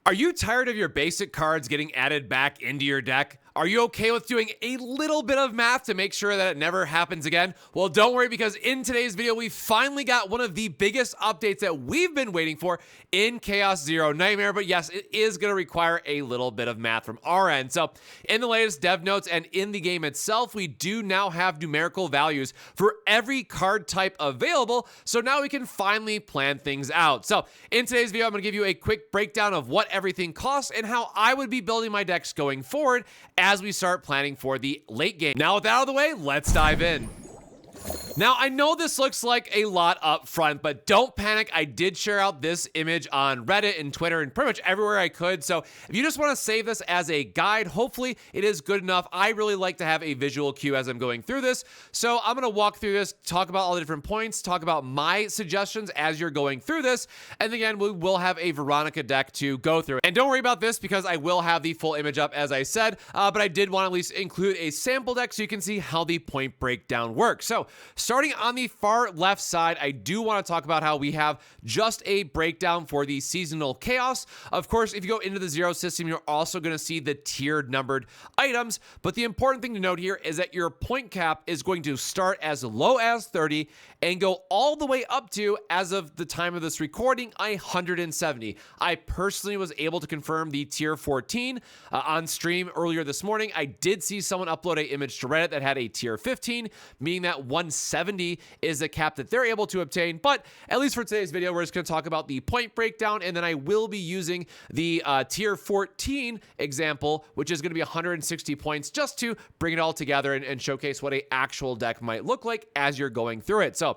Are you tired of your basic cards getting added back into your deck? Are you okay with doing a little bit of math to make sure that it never happens again? Well, don't worry, because in today's video, we finally got one of the biggest updates that we've been waiting for in Chaos Zero Nightmare. But yes, it is going to require a little bit of math from our end. So in the latest dev notes and in the game itself, we do now have numerical values for every card type available. So now we can finally plan things out. So in today's video, I'm going to give you a quick breakdown of what everything costs and how I would be building my decks going forward as we start planning for the late game. Now with that out of the way, let's dive in. Now, I know this looks like a lot up front, but don't panic. I did share out this image on Reddit and Twitter and pretty much everywhere I could. So if you just want to save this as a guide, hopefully it is good enough. I really like to have a visual cue as I'm going through this. So I'm going to walk through this, talk about all the different points, talk about my suggestions as you're going through this. And again, we will have a Veronica deck to go through. And don't worry about this because I will have the full image up as I said, but I did want to at least include a sample deck so you can see how the point breakdown works. So starting on the far left side, I do want to talk about how we have just a breakdown for the seasonal chaos. Of course, if you go into the zero system, you're also going to see the tiered numbered items. But the important thing to note here is that your point cap is going to start as low as 30 and go all the way up to, as of the time of this recording, 170. I personally was able to confirm the tier 14 on stream earlier this morning. I did see someone upload an image to Reddit that had a tier 15, meaning that 170 is the cap that they're able to obtain. But at least for today's video, we're just going to talk about the point breakdown, and then I will be using the tier 14 example, which is going to be 160 points, just to bring it all together and showcase what an actual deck might look like as you're going through it. So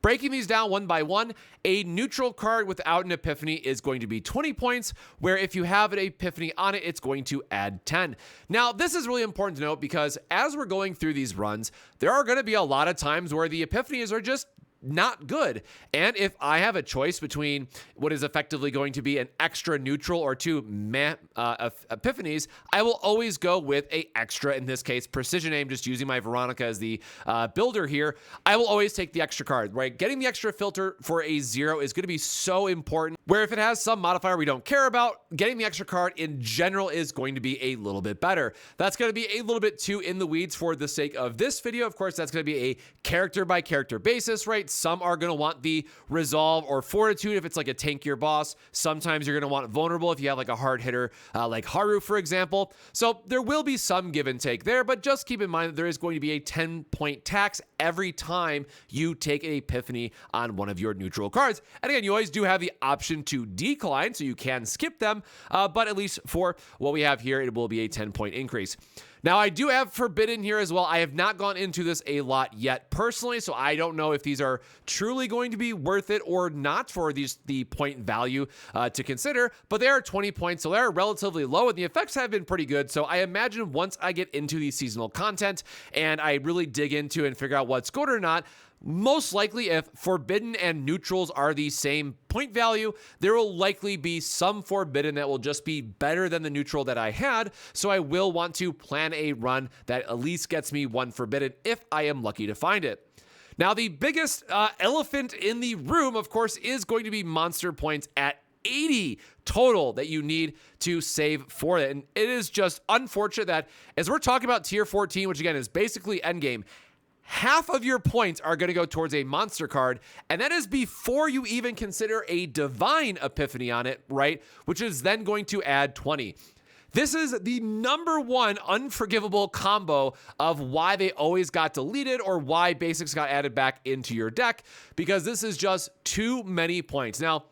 breaking these down one by one, a neutral card without an epiphany is going to be 20 points, where if you have an epiphany on it, it's going to add 10. Now, this is really important to note because as we're going through these runs, there are going to be a lot of times where the epiphanies are just not good. And if I have a choice between what is effectively going to be an extra neutral or two epiphanies, I will always go with a extra, in this case, precision aim, just using my Veronica as the builder here. I will always take the extra card, right? Getting the extra filter for a zero is going to be so important, where if it has some modifier we don't care about, getting the extra card in general is going to be a little bit better. That's going to be a little bit too in the weeds for the sake of this video. Of course, that's going to be a character by character basis, right? Some are going to want the resolve or fortitude if it's like a tankier boss. Sometimes you're going to want vulnerable if you have like a hard hitter like Haru, for example. So there will be some give and take there, but just keep in mind that there is going to be a 10-point tax every time you take an epiphany on one of your neutral cards. And again, you always do have the option to decline, so you can skip them, but at least for what we have here, it will be a 10-point increase. Now, I do have Forbidden here as well. I have not gone into this a lot yet personally, so I don't know if these are truly going to be worth it or not for the point value to consider, but they are 20 points, so they're relatively low, and the effects have been pretty good. So I imagine once I get into the seasonal content and I really dig into and figure out what's good or not, most likely, if Forbidden and neutrals are the same point value, there will likely be some Forbidden that will just be better than the neutral that I had. So I will want to plan a run that at least gets me one Forbidden if I am lucky to find it. Now, the biggest elephant in the room, of course, is going to be monster points at 80 total that you need to save for it. And it is just unfortunate that as we're talking about tier 14, which again is basically endgame, half of your points are going to go towards a monster card, and that is before you even consider a divine epiphany on it, right? Which is then going to add 20. This is the number one unforgivable combo of why they always got deleted or why basics got added back into your deck, because this is just too many points. Now,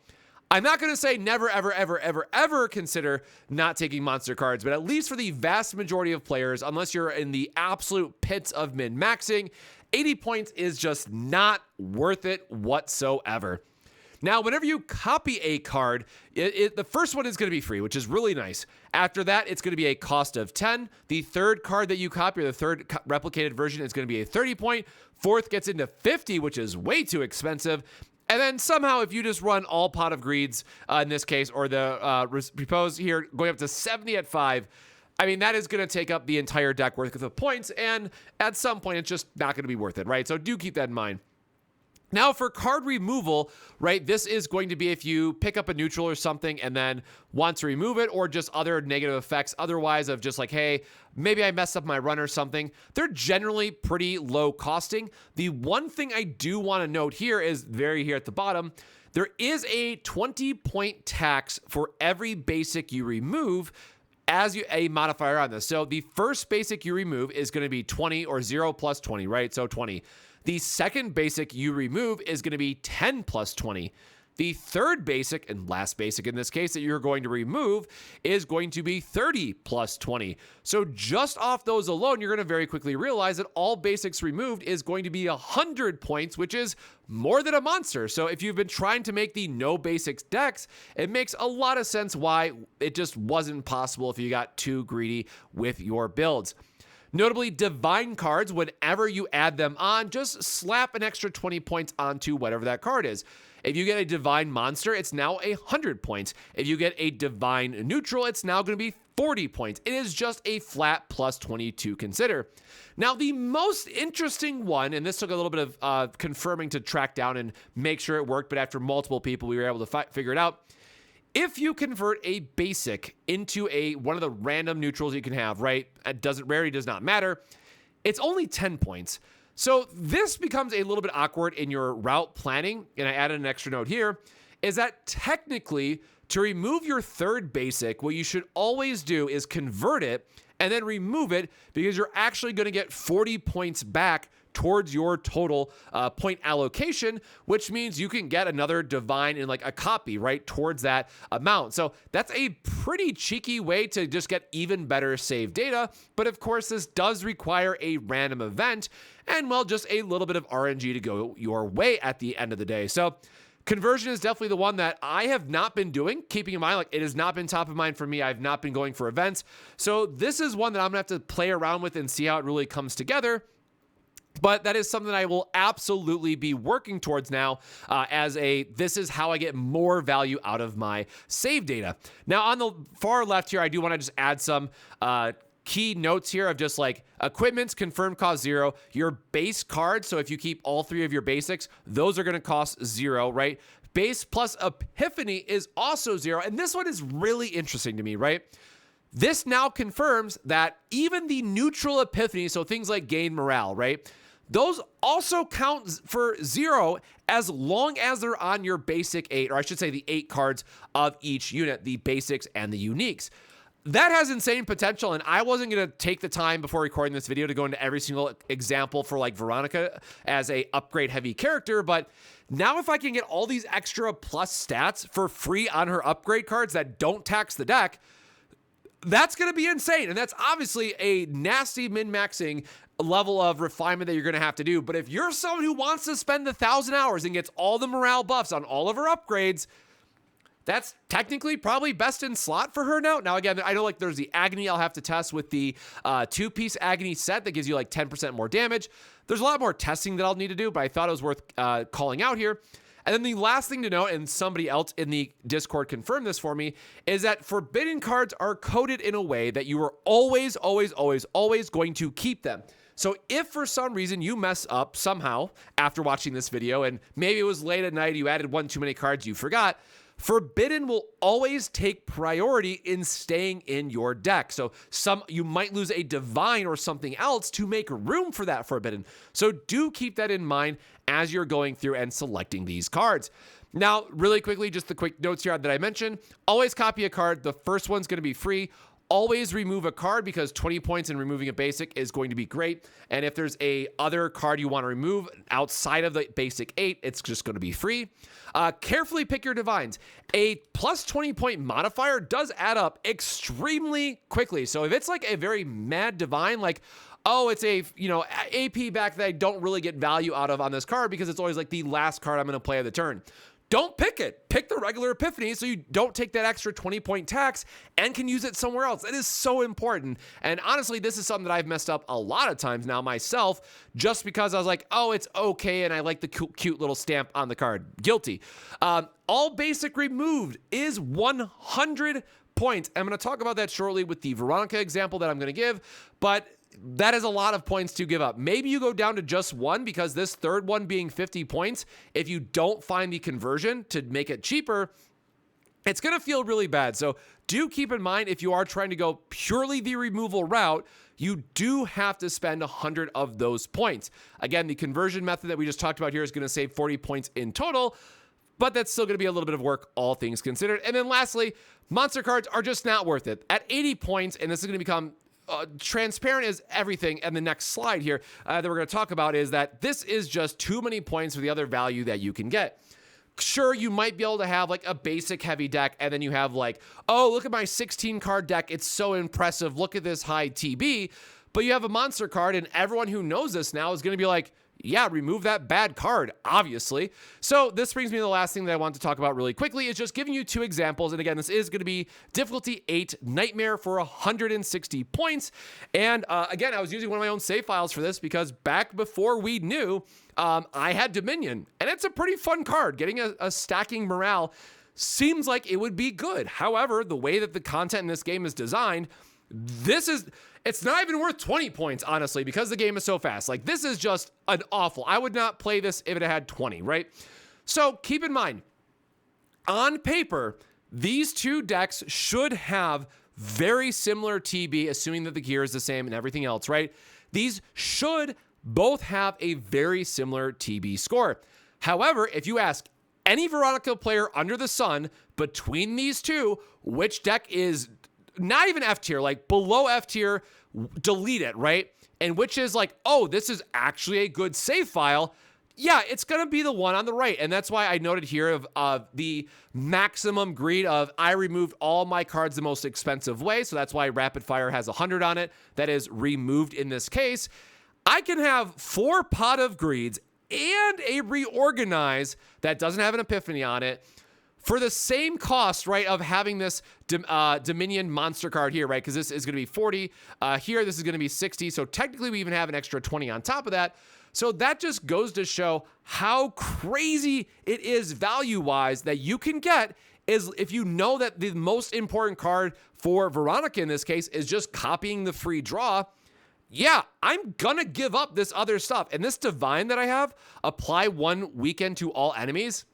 I'm not going to say never, ever, ever, ever, ever consider not taking monster cards, but at least for the vast majority of players, unless you're in the absolute pits of min-maxing, 80 points is just not worth it whatsoever. Now, whenever you copy a card, the first one is going to be free, which is really nice. After that, it's going to be a cost of 10. The third card that you copy, or the third replicated version, is going to be a 30 point. Fourth gets into 50, which is way too expensive. And then somehow, if you just run all Pot of Greeds in this case, or the repose here, going up to 70 at 5, I mean, that is going to take up the entire deck worth of points. And at some point, it's just not going to be worth it, right? So do keep that in mind. Now for card removal, right, this is going to be if you pick up a neutral or something and then want to remove it, or just other negative effects otherwise of just like, hey, maybe I messed up my run or something. They're generally pretty low costing. The one thing I do want to note here is here at the bottom, there is a 20-point tax for every basic you remove as a modifier on this. So the first basic you remove is going to be 20, or 0 plus 20, right? So 20. The second basic you remove is going to be 10 plus 20. The third basic, and last basic in this case, that you're going to remove is going to be 30 plus 20. So just off those alone, you're going to very quickly realize that all basics removed is going to be 100 points, which is more than a monster. So if you've been trying to make the no basics decks, it makes a lot of sense why it just wasn't possible if you got too greedy with your builds. Notably, divine cards, whenever you add them on, just slap an extra 20 points onto whatever that card is. If you get a divine monster, it's now 100 points. If you get a divine neutral, it's now going to be 40 points. It is just a flat plus 20 to consider. Now, the most interesting one, and this took a little bit of confirming to track down and make sure it worked, but after multiple people, we were able to figure it out. If you convert a basic into one of the random neutrals you can have, right? Rarity does not matter. It's only 10 points. So this becomes a little bit awkward in your route planning. And I added an extra note here, is that technically to remove your third basic, what you should always do is convert it and then remove it, because you're actually going to get 40 points back towards your total point allocation, which means you can get another divine in like a copy, right, towards that amount. So that's a pretty cheeky way to just get even better save data. But of course, this does require a random event and, well, just a little bit of RNG to go your way at the end of the day. So conversion is definitely the one that I have not been doing, keeping in mind, like, it has not been top of mind for me. I've not been going for events. So this is one that I'm gonna have to play around with and see how it really comes together. But that is something I will absolutely be working towards now this is how I get more value out of my save data. Now, on the far left here, I do want to just add some key notes here of just like equipment's confirmed cost 0, your base card. So if you keep all 3 of your basics, those are going to cost 0, right? Base plus epiphany is also 0. And this one is really interesting to me, right? This now confirms that even the neutral epiphany, so things like gain morale, right? Those also count for 0 as long as they're on your basic 8, or I should say the 8 cards of each unit, the basics and the uniques. That has insane potential, and I wasn't going to take the time before recording this video to go into every single example for like Veronica as a upgrade heavy character, but now if I can get all these extra plus stats for free on her upgrade cards that don't tax the deck, that's going to be insane. And that's obviously a nasty min-maxing level of refinement that you're going to have to do. But if you're someone who wants to spend 1,000 hours and gets all the morale buffs on all of her upgrades, that's technically probably best in slot for her now. Now, again, I know like there's the Agony I'll have to test with the 2-piece Agony set that gives you like 10% more damage. There's a lot more testing that I'll need to do, but I thought it was worth calling out here. And then the last thing to note, and somebody else in the Discord confirmed this for me, is that forbidden cards are coded in a way that you are always, always, always, always going to keep them. So if for some reason you mess up somehow after watching this video, and maybe it was late at night, you added one too many cards you forgot, forbidden will always take priority in staying in your deck. So you might lose a divine or something else to make room for that forbidden. So do keep that in mind as you're going through and selecting these cards. Now, really quickly, just the quick notes here that I mentioned. Always copy a card. The first one's going to be free. Always remove a card, because 20 points in removing a basic is going to be great. And if there's a other card you want to remove outside of the basic 8, it's just going to be free. Carefully pick your divines. A plus 20 point modifier does add up extremely quickly. So if it's like a very mad divine, like, oh, it's a, AP back that I don't really get value out of on this card because it's always like the last card I'm going to play of the turn. Don't pick it. Pick the regular epiphany so you don't take that extra 20-point tax and can use it somewhere else. That is so important. And honestly, this is something that I've messed up a lot of times now myself, just because I was like, oh, it's okay, and I like the cute little stamp on the card. Guilty. All basic removed is 100 points. I'm going to talk about that shortly with the Veronica example that I'm going to give, but that is a lot of points to give up. Maybe you go down to just one, because this third one being 50 points, if you don't find the conversion to make it cheaper, it's going to feel really bad. So do keep in mind, if you are trying to go purely the removal route, you do have to spend 100 of those points. Again, the conversion method that we just talked about here is going to save 40 points in total, but that's still going to be a little bit of work, all things considered. And then lastly, monster cards are just not worth it. At 80 points, and this is going to become transparent as everything, and the next slide here that we're going to talk about is that this is just too many points for the other value that you can get. Sure, you might be able to have like a basic heavy deck, and then you have like, oh, look at my 16 card deck. It's so impressive. Look at this high TB. But you have a monster card, and everyone who knows this now is going to be like, yeah, remove that bad card, obviously. So this brings me to the last thing that I want to talk about really quickly, is just giving you two examples. And again, this is going to be difficulty 8 Nightmare for 160 points. And again, I was using one of my own save files for this because back before we knew, I had Dominion, and it's a pretty fun card. Getting a stacking morale seems like it would be good. However, the way that the content in this game is designed, it's not even worth 20 points, honestly, because the game is so fast. Like, this is just an awful. I would not play this if it had 20, right? So keep in mind, on paper, these two decks should have very similar TB, assuming that the gear is the same and everything else, right? These should both have a very similar TB score. However, if you ask any Veronica player under the sun, between these two, which deck is not even F tier, like below F tier, delete it, right? And which is like, oh, this is actually a good save file. Yeah, it's going to be the one on the right. And that's why I noted here of the maximum greed of I removed all my cards the most expensive way. So that's why Rapid Fire has 100 on it. That is removed in this case. I can have 4 Pot of Greeds and a Reorganize that doesn't have an Epiphany on it for the same cost, right, of having this Dominion monster card here, right? Because this is going to be 40. Here, this is going to be 60. So technically, we even have an extra 20 on top of that. So that just goes to show how crazy it is value-wise that you can get is if you know that the most important card for Veronica in this case is just copying the free draw. Yeah, I'm gonna give up this other stuff. And this Divine that I have, apply 1 weekend to all enemies.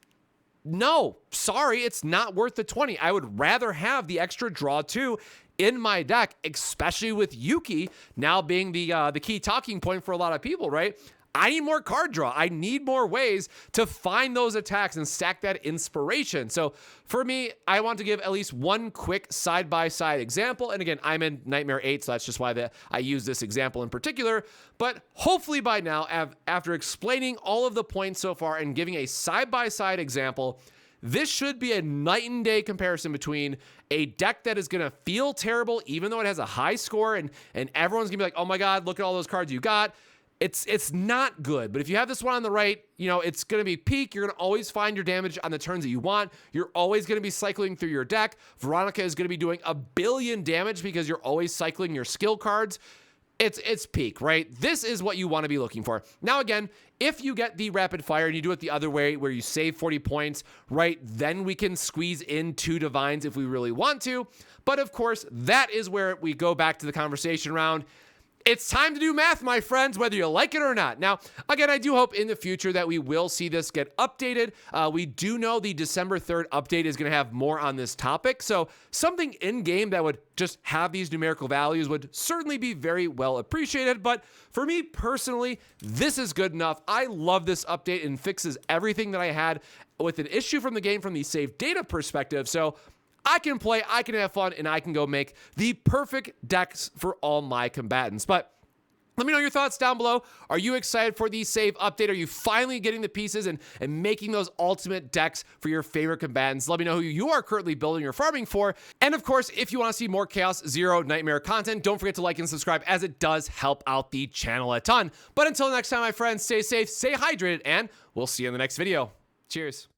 No, sorry, it's not worth the 20. I would rather have the extra draw 2 in my deck, especially with Yuki now being the key talking point for a lot of people, right? I need more card draw. I need more ways to find those attacks and stack that inspiration. So for me, I want to give at least one quick side-by-side example. And again, I'm in Nightmare 8, so that's just why I use this example in particular. But hopefully by now, after explaining all of the points so far and giving a side-by-side example, this should be a night and day comparison between a deck that is going to feel terrible, even though it has a high score, and everyone's going to be like, oh my God, look at all those cards you got. It's not good, but if you have this one on the right, you know, it's going to be peak. You're going to always find your damage on the turns that you want. You're always going to be cycling through your deck. Veronica is going to be doing 1 billion damage because you're always cycling your skill cards. It's peak, right? This is what you want to be looking for. Now, again, if you get the Rapid Fire and you do it the other way where you save 40 points, right, then we can squeeze in 2 Divines if we really want to. But of course, that is where we go back to the conversation round. It's time to do math, my friends, whether you like it or not. Now, again, I do hope in the future that we will see this get updated. We do know the December 3rd update is going to have more on this topic. So something in-game that would just have these numerical values would certainly be very well appreciated. But for me personally, this is good enough. I love this update and fixes everything that I had with an issue from the game from the save data perspective. So I can play, I can have fun, and I can go make the perfect decks for all my combatants. But let me know your thoughts down below. Are you excited for the save update? Are you finally getting the pieces and making those ultimate decks for your favorite combatants? Let me know who you are currently building or farming for. And of course, if you want to see more Chaos Zero Nightmare content, don't forget to like and subscribe, as it does help out the channel a ton. But until next time, my friends, stay safe, stay hydrated, and we'll see you in the next video. Cheers.